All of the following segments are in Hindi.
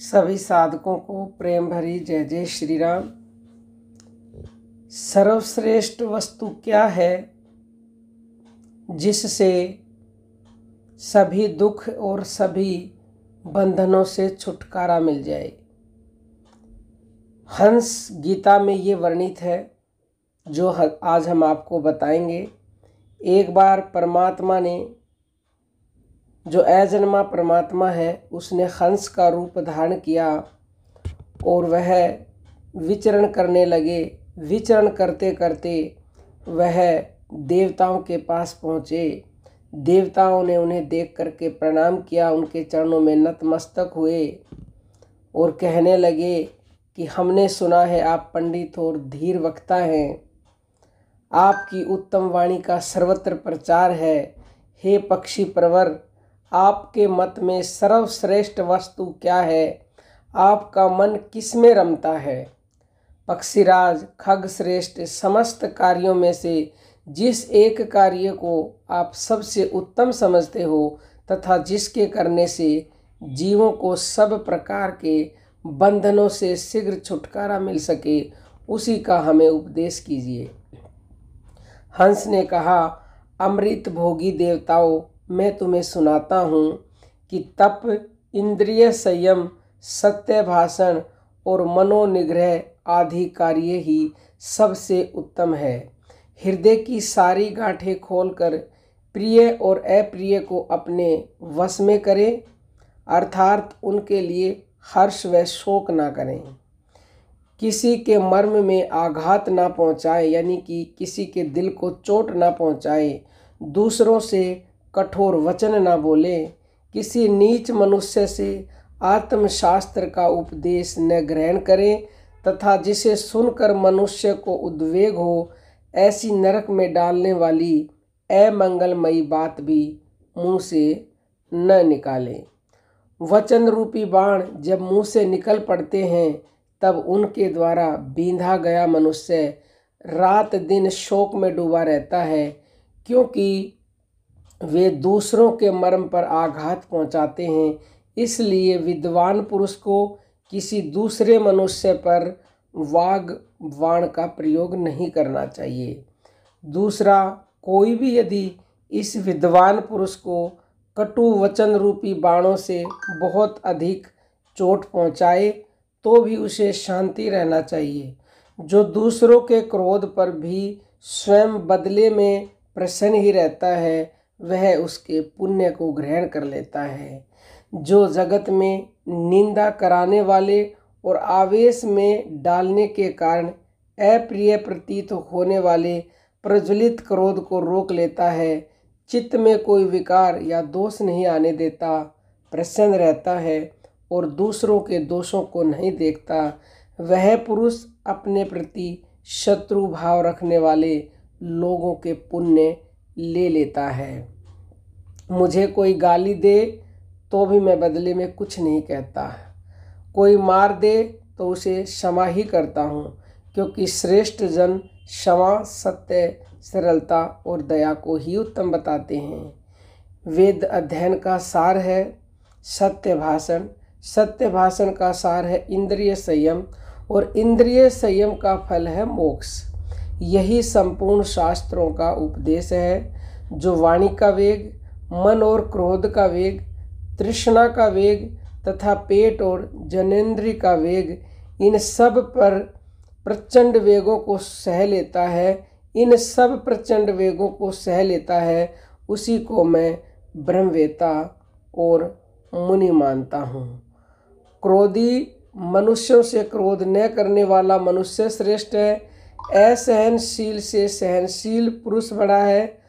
सभी साधकों को प्रेम भरी जय जय श्री राम। सर्वश्रेष्ठ वस्तु क्या है जिससे सभी दुख और सभी बंधनों से छुटकारा मिल जाए। हंस गीता में ये वर्णित है जो आज हम आपको बताएंगे। एक बार परमात्मा ने, जो अजन्मा परमात्मा है, उसने हंस का रूप धारण किया और वह विचरण करने लगे। विचरण करते करते वह देवताओं के पास पहुँचे। देवताओं ने उन्हें देख करके प्रणाम किया, उनके चरणों में नतमस्तक हुए और कहने लगे कि हमने सुना है आप पंडित और धीर वक्ता हैं, आपकी उत्तम वाणी का सर्वत्र प्रचार है। हे पक्षी प्रवर, आपके मत में सर्वश्रेष्ठ वस्तु क्या है? आपका मन किस में रमता है? पक्षीराज खगश्रेष्ठ, समस्त कार्यों में से जिस एक कार्य को आप सबसे उत्तम समझते हो तथा जिसके करने से जीवों को सब प्रकार के बंधनों से शीघ्र छुटकारा मिल सके, उसी का हमें उपदेश कीजिए। हंस ने कहा, अमृत भोगी देवताओं, मैं तुम्हें सुनाता हूँ कि तप, इंद्रिय संयम, सत्य भाषण और मनोनिग्रह आदि कार्य ही सबसे उत्तम है। हृदय की सारी गांठें खोलकर प्रिय और अप्रिय को अपने वश में करें, अर्थात उनके लिए हर्ष व शोक ना करें। किसी के मर्म में आघात ना पहुँचाए, यानी कि किसी के दिल को चोट ना पहुँचाए। दूसरों से कठोर वचन ना बोले। किसी नीच मनुष्य से आत्मशास्त्र का उपदेश न ग्रहण करें तथा जिसे सुनकर मनुष्य को उद्वेग हो, ऐसी नरक में डालने वाली अमंगलमयी बात भी मुंह से न निकालें। वचन रूपी बाण जब मुंह से निकल पड़ते हैं तब उनके द्वारा बींधा गया मनुष्य रात दिन शोक में डूबा रहता है, क्योंकि वे दूसरों के मर्म पर आघात पहुंचाते हैं। इसलिए विद्वान पुरुष को किसी दूसरे मनुष्य पर वाग वाण का प्रयोग नहीं करना चाहिए। दूसरा, कोई भी यदि इस विद्वान पुरुष को कटु वचन रूपी बाणों से बहुत अधिक चोट पहुंचाए तो भी उसे शांति रहना चाहिए। जो दूसरों के क्रोध पर भी स्वयं बदले में प्रसन्न ही रहता है, वह उसके पुण्य को ग्रहण कर लेता है। जो जगत में निंदा कराने वाले और आवेश में डालने के कारण अप्रिय प्रतीत होने वाले प्रज्वलित क्रोध को रोक लेता है, चित्त में कोई विकार या दोष नहीं आने देता, प्रसन्न रहता है और दूसरों के दोषों को नहीं देखता, वह पुरुष अपने प्रति शत्रु भाव रखने वाले लोगों के पुण्य ले लेता है। मुझे कोई गाली दे तो भी मैं बदले में कुछ नहीं कहता, कोई मार दे तो उसे क्षमा ही करता हूँ, क्योंकि श्रेष्ठ जन क्षमा, सत्य, सरलता और दया को ही उत्तम बताते हैं। वेद अध्ययन का सार है सत्य भाषण, सत्य भाषण का सार है इंद्रिय संयम और इंद्रिय संयम का फल है मोक्ष। यही संपूर्ण शास्त्रों का उपदेश है। जो वाणी का वेग, मन और क्रोध का वेग, तृष्णा का वेग तथा पेट और जनेंद्रिय का वेग, इन सब पर प्रचंड वेगों को सह लेता है, इन सब प्रचंड वेगों को सह लेता है, उसी को मैं ब्रह्मवेता और मुनि मानता हूँ। क्रोधी मनुष्यों से क्रोध न करने वाला मनुष्य श्रेष्ठ है। असहनशील से सहनशील पुरुष बड़ा है।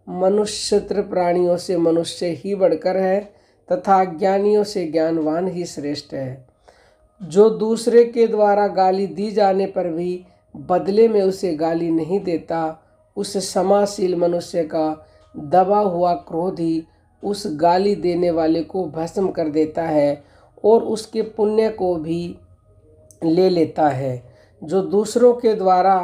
मनुष्यत्र प्राणियों से मनुष्य ही बढ़कर है तथा ज्ञानियों से ज्ञानवान ही श्रेष्ठ है। जो दूसरे के द्वारा गाली दी जाने पर भी बदले में उसे गाली नहीं देता, उस क्षमाशील मनुष्य का दबा हुआ क्रोध ही उस गाली देने वाले को भस्म कर देता है और उसके पुण्य को भी ले लेता है। जो दूसरों के द्वारा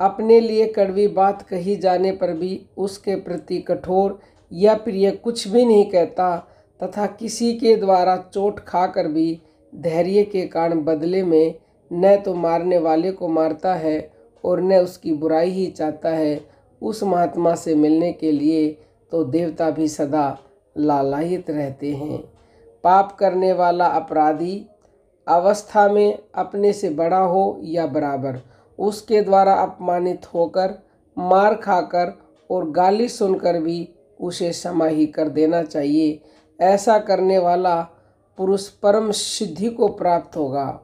अपने लिए कड़वी बात कही जाने पर भी उसके प्रति कठोर या प्रिय कुछ भी नहीं कहता तथा किसी के द्वारा चोट खाकर भी धैर्य के कारण बदले में न तो मारने वाले को मारता है और न उसकी बुराई ही चाहता है, उस महात्मा से मिलने के लिए तो देवता भी सदा लालायित रहते हैं। पाप करने वाला अपराधी अवस्था में अपने से बड़ा हो या बराबर, उसके द्वारा अपमानित होकर, मार खाकर और गाली सुनकर भी उसे क्षमा ही कर देना चाहिए। ऐसा करने वाला पुरुष परम सिद्धि को प्राप्त होगा।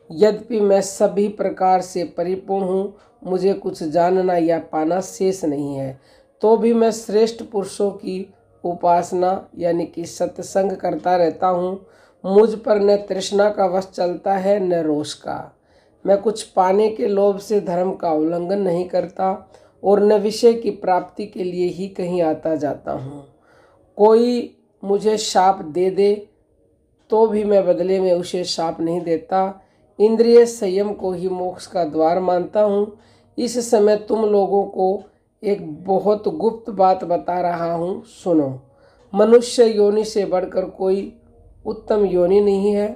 यद्यपि मैं सभी प्रकार से परिपूर्ण हूँ, मुझे कुछ जानना या पाना शेष नहीं है, तो भी मैं श्रेष्ठ पुरुषों की उपासना यानी कि सत्संग करता रहता हूँ। मुझ पर न तृष्णा का वश चलता है न रोष का। मैं कुछ पाने के लोभ से धर्म का उल्लंघन नहीं करता और न विषय की प्राप्ति के लिए ही कहीं आता जाता हूँ। कोई मुझे शाप दे दे तो भी मैं बदले में उसे शाप नहीं देता। इंद्रिय संयम को ही मोक्ष का द्वार मानता हूँ। इस समय तुम लोगों को एक बहुत गुप्त बात बता रहा हूँ, सुनो। मनुष्य योनि से बढ़कर कोई उत्तम योनि नहीं है।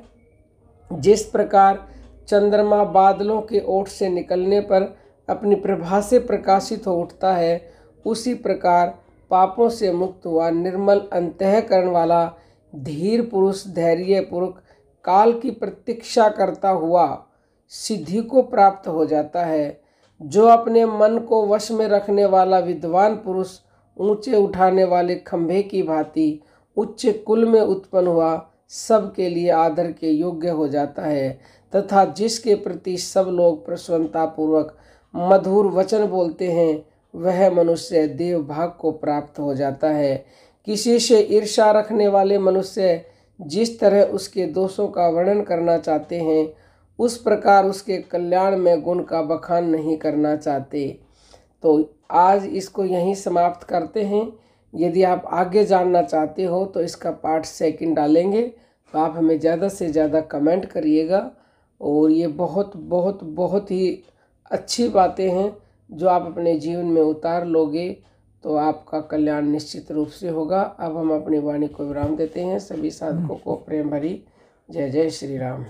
जिस प्रकार चंद्रमा बादलों के ओट से निकलने पर अपनी प्रभा से प्रकाशित हो उठता है, उसी प्रकार पापों से मुक्त हुआ निर्मल अंतःकरण वाला धीर पुरुष धैर्यपूर्वक काल की प्रतीक्षा करता हुआ सिद्धि को प्राप्त हो जाता है। जो अपने मन को वश में रखने वाला विद्वान पुरुष ऊंचे उठाने वाले खंभे की भांति उच्च कुल में उत्पन्न हुआ सबके लिए आदर के योग्य हो जाता है, तथा जिसके प्रति सब लोग प्रसन्नतापूर्वक मधुर वचन बोलते हैं, वह मनुष्य देव भाग को प्राप्त हो जाता है। किसी से ईर्ष्या रखने वाले मनुष्य जिस तरह उसके दोषों का वर्णन करना चाहते हैं, उस प्रकार उसके कल्याण में गुण का बखान नहीं करना चाहते। तो आज इसको यहीं समाप्त करते हैं। यदि आप आगे जानना चाहते हो तो इसका पार्ट 2 डालेंगे, तो आप हमें ज़्यादा से ज़्यादा कमेंट करिएगा। और ये बहुत बहुत बहुत ही अच्छी बातें हैं जो आप अपने जीवन में उतार लोगे तो आपका कल्याण निश्चित रूप से होगा। अब हम अपनी वाणी को विराम देते हैं। सभी साधकों को प्रेम भरी जय जय श्री राम।